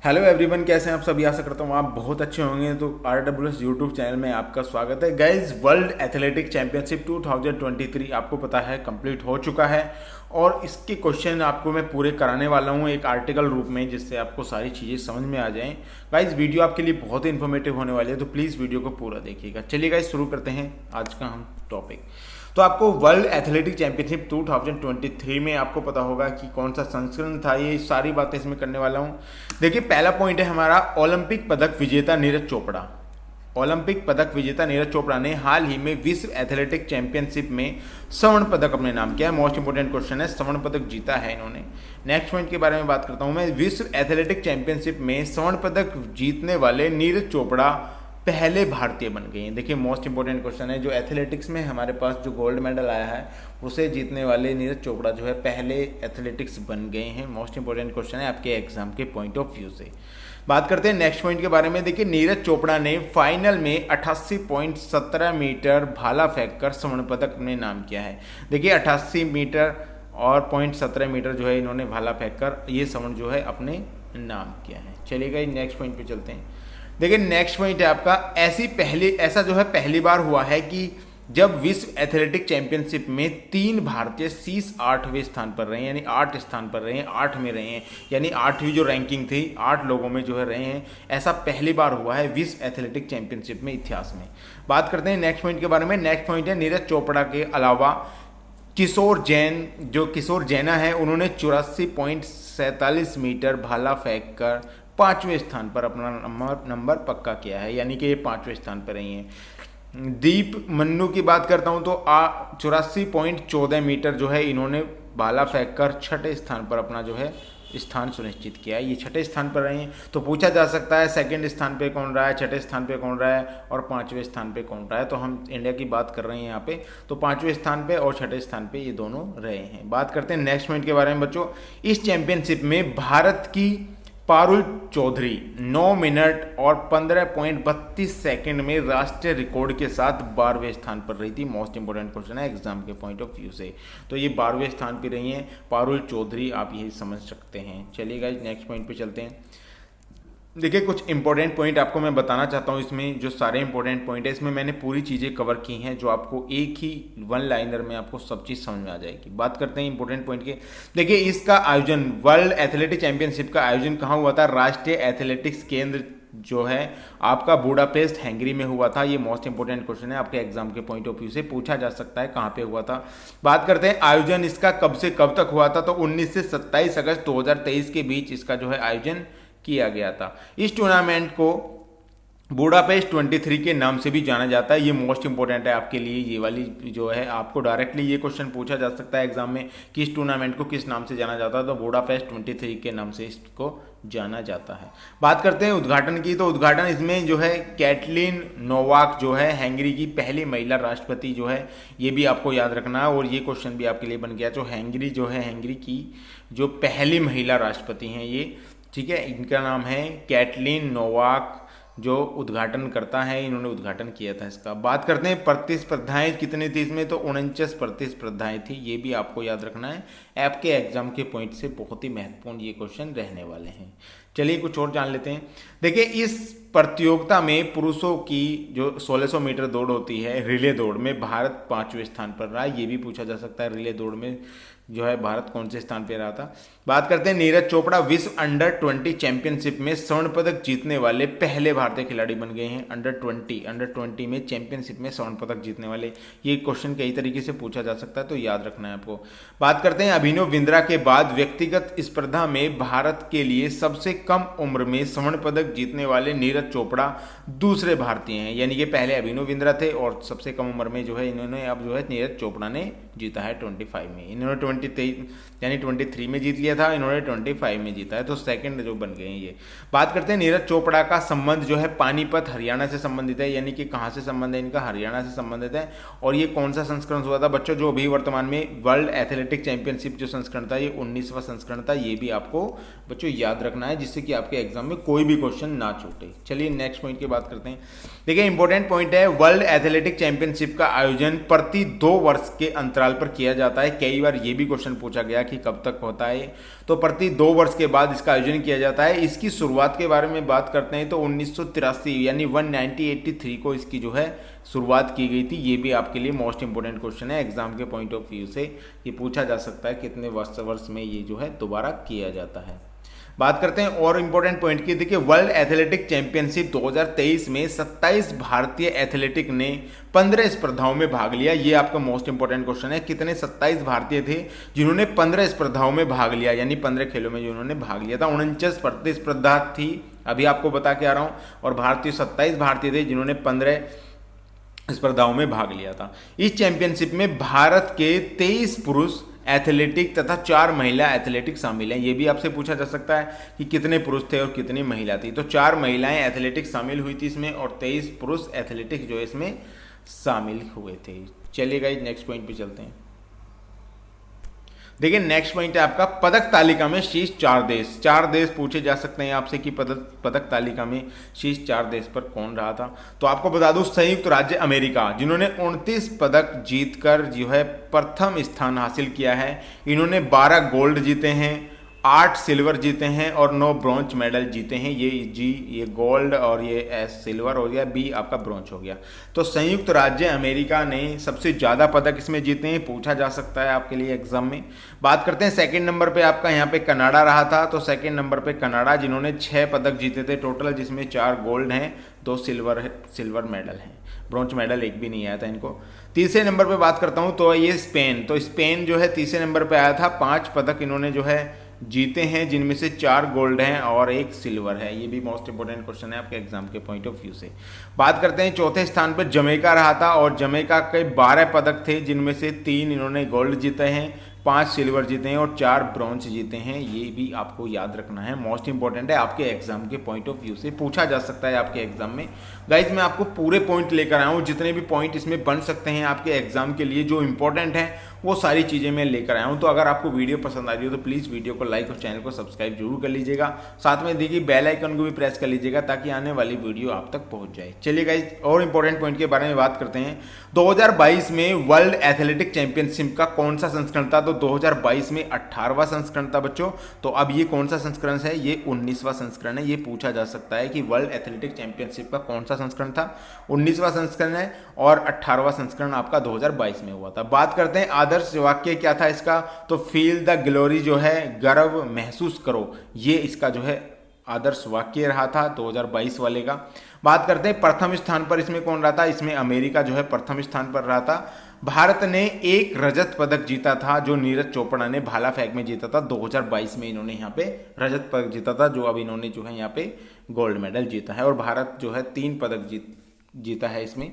Hello everyone, कैसे हैं आप सभी। आशा करता हूँ आप बहुत अच्छे होंगे। तो RWS यूट्यूब चैनल में आपका स्वागत है। गाइज, वर्ल्ड एथलेटिक चैंपियनशिप 2023 आपको पता है कंप्लीट हो चुका है और इसके क्वेश्चन आपको मैं पूरे कराने वाला हूँ एक आर्टिकल रूप में, जिससे आपको सारी चीज़ें समझ में आ जाएं। गाइज, वीडियो आपके लिए बहुत ही इन्फॉर्मेटिव होने वाली है, तो प्लीज़ वीडियो को पूरा देखिएगा। चलिए गाइज, शुरू करते हैं आज का हम टॉपिक। तो आपको वर्ल्ड एथलेटिक चैंपियनशिप 2023 में आपको पता होगा कि कौन सा संस्करण था। ये सारी बातें इसमें करने वाला हूँ। देखिए, पहला पॉइंट है हमारा ओलंपिक पदक विजेता नीरज चोपड़ा। ओलंपिक पदक विजेता नीरज चोपड़ा ने हाल ही में विश्व एथलेटिक चैंपियनशिप में स्वर्ण पदक अपने नाम किया है। मोस्ट इंपोर्टेंट क्वेश्चन है, स्वर्ण पदक जीता है इन्होंने। नेक्स्ट पॉइंट के बारे में बात करता हूँ मैं। विश्व एथलेटिक चैंपियनशिप में स्वर्ण पदक जीतने वाले नीरज चोपड़ा पहले भारतीय बन गए हैं। देखिए, मोस्ट इंपोर्टेंट क्वेश्चन है, जो एथलेटिक्स में हमारे पास जो गोल्ड मेडल आया है उसे जीतने वाले नीरज चोपड़ा जो है पहले एथलेटिक्स बन गए हैं। मोस्ट इंपोर्टेंट क्वेश्चन है आपके एग्जाम के पॉइंट ऑफ व्यू से। बात करते हैं नेक्स्ट पॉइंट के बारे में। देखिए, नीरज चोपड़ा ने फाइनल में 88.17 मीटर भाला फेंक कर स्वर्ण पदक अपने नाम किया है। देखिए, 88 मीटर और 0.17 मीटर जो है इन्होंने भाला फेंक कर ये स्वर्ण जो है अपने नाम किया है। चलिएगा, नेक्स्ट पॉइंट पे चलते हैं। देखिए, नेक्स्ट पॉइंट है आपका, ऐसा जो है पहली बार हुआ है कि जब विश्व एथलेटिक चैंपियनशिप में 3 भारतीय शीर्ष 8वें स्थान पर रहे हैं, यानी 8 स्थान पर रहे हैं, 8 में रहे हैं, यानी 8वीं जो रैंकिंग थी 8 लोगों में जो है रहे हैं। ऐसा पहली बार हुआ है विश्व एथलेटिक चैंपियनशिप में इतिहास में। बात करते हैं नेक्स्ट पॉइंट के बारे में। नेक्स्ट पॉइंट है, नीरज चोपड़ा के अलावा किशोर जैना है, उन्होंने 84.47 मीटर भाला फेंक कर 5वें स्थान पर अपना नंबर पक्का किया है, यानी कि ये 5वें स्थान पर रही हैं। दीप मन्नू की बात करता हूं तो 84.14 मीटर जो है इन्होंने भाला फेंक कर 6ठे स्थान पर अपना जो है स्थान सुनिश्चित किया है। ये 6ठे स्थान पर रहे हैं। तो पूछा जा सकता है सेकंड स्थान पे कौन रहा है, 6ठे स्थान पे कौन रहा है और 5वें स्थान पे कौन रहा है। तो हम इंडिया की बात कर रहे हैं यहाँ पे, तो 5वें स्थान पे और 6ठे स्थान पे ये दोनों रहे हैं। बात करते हैं नेक्स्ट पॉइंट के बारे में बच्चों। इस चैंपियनशिप में भारत की पारुल चौधरी 9 मिनट और 15.32 सेकंड में राष्ट्रीय रिकॉर्ड के साथ 12वें स्थान पर रही थी। मोस्ट इंपोर्टेंट क्वेश्चन है एग्जाम के पॉइंट ऑफ व्यू से। तो ये 12वें स्थान पर रही हैं पारुल चौधरी, आप यही समझ सकते हैं। चलिए गाइस, नेक्स्ट पॉइंट पे चलते हैं। देखिए, कुछ इंपॉर्टेंट पॉइंट आपको मैं बताना चाहता हूँ। इसमें जो सारे इंपॉर्टेंट पॉइंट है, इसमें मैंने पूरी चीज़ें कवर की हैं, जो आपको एक ही वन लाइनर में आपको सब चीज़ समझ में आ जाएगी। बात करते हैं इंपॉर्टेंट पॉइंट के। देखिए, इसका आयोजन वर्ल्ड एथलेटिक चैंपियनशिप का आयोजन कहाँ हुआ था? राष्ट्रीय एथलेटिक्स केंद्र जो है आपका बुडापेस्ट हंगरी में हुआ था। ये मोस्ट इंपोर्टेंट क्वेश्चन है, आपके एग्जाम के पॉइंट ऑफ व्यू से पूछा जा सकता है कहाँ पे हुआ था। बात करते हैं आयोजन इसका कब से कब तक हुआ था, तो 19 से 27 अगस्त 2023 के बीच इसका जो है आयोजन किया गया था। इस टूर्नामेंट को बुडापेस्ट 23 के नाम से भी जाना जाता है। ये मोस्ट इंपोर्टेंट है आपके लिए, ये वाली जो है आपको डायरेक्टली ये क्वेश्चन पूछा जा सकता है एग्जाम में कि इस टूर्नामेंट को किस नाम से जाना जाता है, तो बुडापेस्ट 23 के नाम से इसको जाना जाता है। बात करते हैं उद्घाटन की, तो उद्घाटन इसमें जो है कैटलिन नोवाक जो है हंगरी की पहली महिला राष्ट्रपति जो है, ये भी आपको याद रखना है और ये क्वेश्चन भी आपके लिए बन गया। जो हंगरी जो है, हंगरी की जो पहली महिला राष्ट्रपति हैं ये, ठीक है, इनका नाम है कैटलिन नोवाक, जो उद्घाटन करता है, इन्होंने उद्घाटन किया था इसका। बात करते हैं प्रतिस्पर्धाएं कितनी थी इसमें, तो 49 प्रतिस्पर्धाएं थी। ये भी आपको याद रखना है, आपके एग्जाम के पॉइंट से बहुत ही महत्वपूर्ण ये क्वेश्चन रहने वाले हैं। चलिए कुछ और जान लेते हैं। देखिए, इस प्रतियोगिता में पुरुषों की जो 1600 मीटर दौड़ होती है, रिले दौड़ में भारत 5वें स्थान पर रहा है। ये भी पूछा जा सकता है रिले दौड़ में जो है भारत कौन से स्थान पर रहा था। बात करते हैं नीरज चोपड़ा विश्व अंडर 20 चैंपियनशिप में स्वर्ण पदक जीतने वाले पहले भारतीय खिलाड़ी बन गए हैं। अंडर 20 में चैंपियनशिप में स्वर्ण पदक जीतने वाले, ये क्वेश्चन कई तरीके से पूछा जा सकता है, तो याद रखना है आपको। बात करते हैं अभिनव बिंद्रा के बाद व्यक्तिगत स्पर्धा में भारत के लिए सबसे कम उम्र में स्वर्ण पदक जीतने वाले नीरज चोपड़ा दूसरे भारतीय हैं, यानी कि पहले अभिनव बिंद्रा थे और सबसे कम उम्र में जो है इन्होंने अब जो है नीरज चोपड़ा ने जीता है 25 में। इन्होंने 23 में जीत लिया था, इन्होंने 25 में जीता है, तो सेकंड जो बन गए हैं ये। बात करते हैं नीरज चोपड़ा का संबंध जो है पानीपत हरियाणा से संबंधित है, यानी कि कहाँ से संबंध है इनका? हरियाणा से संबंधित है। और ये कौन सा संस्करण हुआ था बच्चों? जो अभी वर्तमान में वर्ल्ड एथलेटिक चैंपियनशिप जो संस्करण था, ये 19वां संस्करण था। ये भी आपको बच्चों याद रखना है, जिससे कि आपके एग्जाम में कोई भी क्वेश्चन ना छूटे। चलिए नेक्स्ट पॉइंट की बात करते हैं। देखिए, इंपॉर्टेंट पॉइंट है, वर्ल्ड एथलेटिक चैंपियनशिप का आयोजन प्रति 2 वर्ष के अंतराल अंतराल पर किया जाता है? कई बार ये भी क्वेश्चन पूछा गया कि कब तक होता है, तो प्रति 2 वर्ष के बाद इसका आयोजन किया जाता है। इसकी शुरुआत के बारे में बात करते हैं तो 1983 यानी 1983 को इसकी जो है शुरुआत की गई थी। ये भी आपके लिए मोस्ट इंपोर्टेंट क्वेश्चन है, एग्जाम के पॉइंट ऑफ व्यू से ये पूछा जा सकता है कितने वर्ष में ये जो है दोबारा किया जाता है। बात करते हैं और इम्पोर्टेंट पॉइंट की। देखिए, वर्ल्ड एथलेटिक चैंपियनशिप 2023 में 27 भारतीय एथलेटिक ने 15 स्पर्धाओं में भाग लिया। ये आपका मोस्ट इंपोर्टेंट क्वेश्चन है, कितने 27 भारतीय थे जिन्होंने 15 स्पर्धाओं में भाग लिया, यानी 15 खेलों में जिन्होंने भाग लिया था। 49 प्रतिस्पर्धा थी, अभी आपको बता के आ रहा हूँ, और भारतीय 27 भारतीय थे जिन्होंने 15 स्पर्धाओं में भाग लिया था। इस चैंपियनशिप में भारत के 23 पुरुष एथलेटिक तथा 4 महिला एथलेटिक शामिल हैं। ये भी आपसे पूछा जा सकता है कि कितने पुरुष थे और कितनी महिला थी। तो 4 महिलाएं एथलेटिक शामिल हुई थी इसमें, और 23 पुरुष एथलेटिक जो है इसमें शामिल हुए थे। चलिए गाइस, नेक्स्ट पॉइंट पे चलते हैं। देखिए, नेक्स्ट पॉइंट है आपका पदक तालिका में शीर्ष 4 देश। 4 देश पूछे जा सकते हैं आपसे कि पदक तालिका में शीर्ष 4 देश पर कौन रहा था। तो आपको बता दूं, संयुक्त राज्य अमेरिका, जिन्होंने 29 पदक जीतकर जो है प्रथम स्थान हासिल किया है। इन्होंने 12 गोल्ड जीते हैं, 8 सिल्वर जीते हैं और 9 ब्रॉन्ज मेडल जीते हैं। ये गोल्ड और ये सिल्वर हो गया, बी आपका ब्रॉन्ज हो गया। तो संयुक्त राज्य अमेरिका ने सबसे ज़्यादा पदक इसमें जीते हैं, पूछा जा सकता है आपके लिए एग्जाम में। बात करते हैं सेकंड नंबर पे आपका यहाँ पे कनाडा रहा था। तो सेकंड नंबर पे कनाडा, जिन्होंने 6 पदक जीते थे टोटल, जिसमें 4 गोल्ड हैं, 2 सिल्वर मेडल हैं, ब्रॉन्ज मेडल एक भी नहीं आया था इनको। तीसरे नंबर पे बात करता हूँ तो ये स्पेन। तो स्पेन जो है तीसरे नंबर पे आया था, 5 पदक इन्होंने जो है जीते हैं, जिनमें से 4 गोल्ड हैं और 1 सिल्वर है। ये भी मोस्ट इंपोर्टेंट क्वेश्चन है आपके एग्जाम के पॉइंट ऑफ व्यू से। बात करते हैं चौथे स्थान पर जमैका रहा था, और जमैका के 12 पदक थे, जिनमें से 3 इन्होंने गोल्ड जीते हैं, 5 सिल्वर जीते हैं और 4 ब्रॉन्ज जीते हैं। ये भी आपको याद रखना है, मोस्ट इंपॉर्टेंट है, आपके एग्जाम के पॉइंट ऑफ व्यू से पूछा जा सकता है आपके एग्जाम में। गाइज, मैं आपको पूरे पॉइंट लेकर आया हूँ, जितने भी पॉइंट इसमें बन सकते हैं आपके एग्जाम के लिए जो इंपॉर्टेंट है वो सारी चीज़ें मैं लेकर आया हूँ। तो अगर आपको वीडियो पसंद आ रही हो तो प्लीज़ वीडियो को लाइक और चैनल को सब्सक्राइब जरूर कर लीजिएगा। साथ में देखिए बेल आइकन को भी प्रेस कर लीजिएगा ताकि आने वाली वीडियो आप तक पहुँच जाए। चलिए गाइज, और इंपॉर्टेंट पॉइंट के बारे में बात करते हैं। 2022 में वर्ल्ड एथलेटिक चैंपियनशिप का कौन सा संस्करण था? तो 2022 में 18वां संस्करण था बच्चों। तो अब ये कौन सा संस्करण है? ये 19वां संस्करण है। ये पूछा जा सकता है कि वर्ल्ड एथलेटिक चैंपियनशिप का कौन सा संस्करण था? 19वां संस्करण है, और 18वां संस्करण आपका 2022 में हुआ था। बात करते हैं आदर्श वाक्य क्या था इसका? तो फील द ग्लोरी जो है, गर्व महसूस करो, ये इसका जो है आदर्श वाक्य रहा था 2022 वाले का। बात करते हैं प्रथम स्थान पर इसमें कौन रहा था? इसमें अमेरिका जो है प्रथम स्थान पर रहा था। भारत ने 1 रजत पदक जीता था, जो नीरज चोपड़ा ने भाला फेंक में जीता था। 2022 में इन्होंने यहाँ पे रजत पदक जीता था, जो अब इन्होंने जो है यहाँ पे गोल्ड मेडल जीता है, और भारत जो है 3 पदक जीता है इसमें।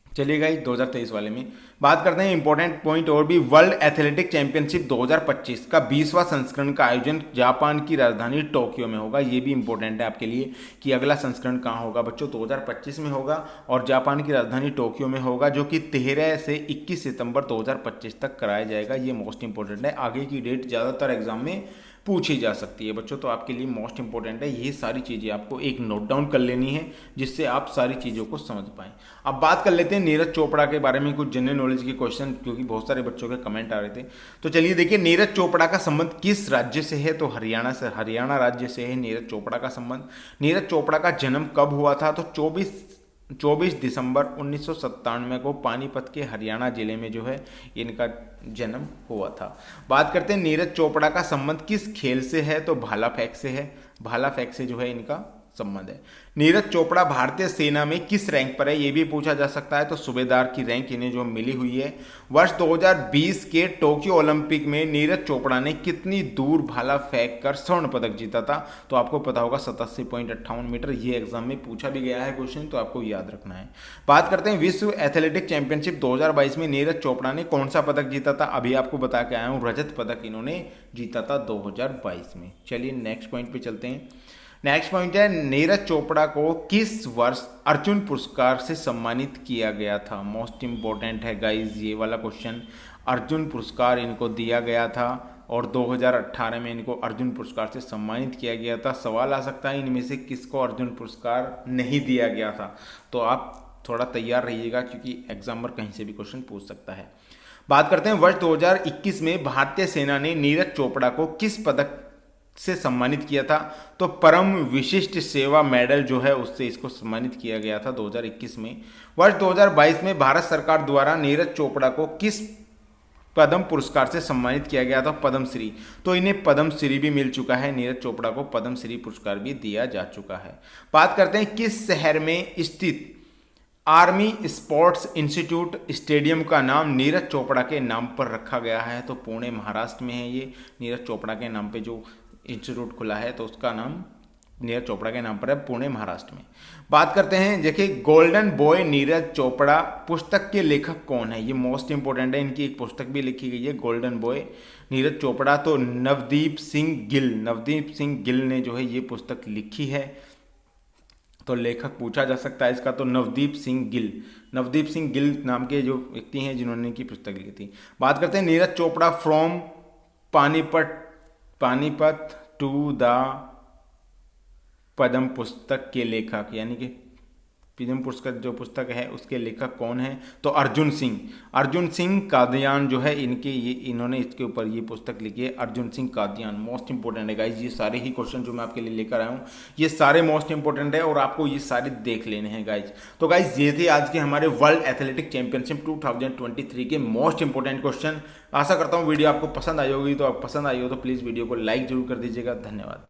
चलिए गाइस, 2023 वाले में बात करते हैं इंपॉर्टेंट पॉइंट और भी। वर्ल्ड एथलेटिक चैंपियनशिप 2025 का 20वां संस्करण का आयोजन जापान की राजधानी टोक्यो में होगा। ये भी इंपॉर्टेंट है आपके लिए कि अगला संस्करण कहाँ होगा बच्चों? 2025 में होगा, और जापान की राजधानी टोक्यो में होगा, जो कि 13 से 21 सितंबर 2025 तक कराया जाएगा। ये मोस्ट इंपॉर्टेंट है, आगे की डेट ज़्यादातर एग्जाम में पूछी जा सकती है बच्चों, तो आपके लिए मोस्ट इंपॉर्टेंट है। ये सारी चीज़ें आपको एक नोट डाउन कर लेनी है, जिससे आप सारी चीज़ों को समझ पाएं। अब बात कर लेते हैं नीरज चोपड़ा के बारे में, कुछ जनरल नॉलेज के क्वेश्चन, क्योंकि बहुत सारे बच्चों के कमेंट आ रहे थे। तो चलिए देखिए, नीरज चोपड़ा का संबंध किस राज्य से है? तो हरियाणा से, हरियाणा राज्य से है नीरज चोपड़ा का संबंध। नीरज चोपड़ा का जन्म कब हुआ था? तो 24 दिसंबर 1997 को पानीपत के हरियाणा जिले में जो है इनका जन्म हुआ था। बात करते हैं नीरज चोपड़ा का संबंध किस खेल से है? तो भाला फेंक से है, भाला फेंक से जो है इनका संबंध है। नीरज चोपड़ा भारतीय सेना में किस रैंक पर है? ये भी पूछा जा सकता है। तो सूबेदार की रैंक इन्हें जो मिली हुई है। वर्ष 2020 के टोक्यो ओलंपिक में नीरज चोपड़ा ने कितनी दूर भाला फेंक कर स्वर्ण पदक जीता था? तो आपको पता होगा 87.58 मीटर। ये एग्जाम में पूछा भी गया है क्वेश्चन, तो आपको याद रखना है। बात करते हैं विश्व एथलेटिक चैंपियनशिप 2022 में नीरज चोपड़ा ने कौन सा पदक जीता था? अभी आपको बता के आया हूँ, रजत पदक इन्होंने जीता था 2022 में। चलिए नेक्स्ट पॉइंट पे चलते हैं। नेक्स्ट पॉइंट है, नीरज चोपड़ा को किस वर्ष अर्जुन पुरस्कार से सम्मानित किया गया था? मोस्ट इंपॉर्टेंट है गाइज ये वाला क्वेश्चन। अर्जुन पुरस्कार इनको दिया गया था, और 2018 में इनको अर्जुन पुरस्कार से सम्मानित किया गया था। सवाल आ सकता है इनमें से किसको अर्जुन पुरस्कार नहीं दिया गया था? तो आप थोड़ा तैयार रहिएगा, क्योंकि एग्जामर कहीं से भी क्वेश्चन पूछ सकता है। बात करते हैं वर्ष 2021 में भारतीय सेना ने नीरज चोपड़ा को किस पदक से सम्मानित किया था। तो परम विशिष्ट सेवा मेडल जो है उससे इसको सम्मानित किया गया था 2021 में। वर्ष 2022 में भारत सरकार द्वारा नीरज चोपड़ा को किस पद्म पुरस्कार से सम्मानित किया गया था। पद्मश्री। तो इन्हें पद्मश्री भी मिल चुका है, नीरज चोपड़ा को पद्मश्री पुरस्कार भी दिया जा चुका है। बात करते हैं किस शहर में स्थित आर्मी स्पोर्ट्स इंस्टीट्यूट स्टेडियम का नाम नीरज चोपड़ा के नाम पर रखा गया है। तो पुणे महाराष्ट्र में है ये, नीरज चोपड़ा के नाम पे जो इंस्टीट्यूट खुला है तो उसका नाम नीरज चोपड़ा के नाम पर है, पुणे महाराष्ट्र में। बात करते हैं, देखिए गोल्डन बॉय नीरज चोपड़ा पुस्तक के लेखक कौन है, ये मोस्ट इंपोर्टेंट है। इनकी एक पुस्तक भी लिखी गई है गोल्डन बॉय नीरज चोपड़ा। तो नवदीप सिंह गिल ने जो है ये पुस्तक लिखी है। तो लेखक पूछा जा सकता है इसका, तो नवदीप सिंह गिल नाम के जो व्यक्ति हैं जिन्होंने की पुस्तक लिखी थी। बात करते हैं Neeraj Chopra from Panipat to the Padma पुस्तक के लेखक, यानी कि पद्म पुस्तक जो पुस्तक है उसके लेखक कौन है। तो अर्जुन सिंह कादियान जो है इन्होंने इसके ऊपर ये पुस्तक लिखी है, अर्जुन सिंह कादियान। मोस्ट इंपोर्टेंट है गाइज, ये सारे ही क्वेश्चन जो मैं आपके लिए लेकर आया हूँ ये सारे मोस्ट इंपोर्टेंट है और आपको ये सारे देख लेने हैं गाइज। तो गाइज ये थे आज के हमारे वर्ल्ड एथलेटिक चैंपियनशिप 2023 के मोस्ट इंपोर्टेंट क्वेश्चन। आशा करता हूँ वीडियो आपको पसंद आई होगी, तो आप पसंद आई हो तो प्लीज़ वीडियो को लाइक जरूर कर दीजिएगा। धन्यवाद।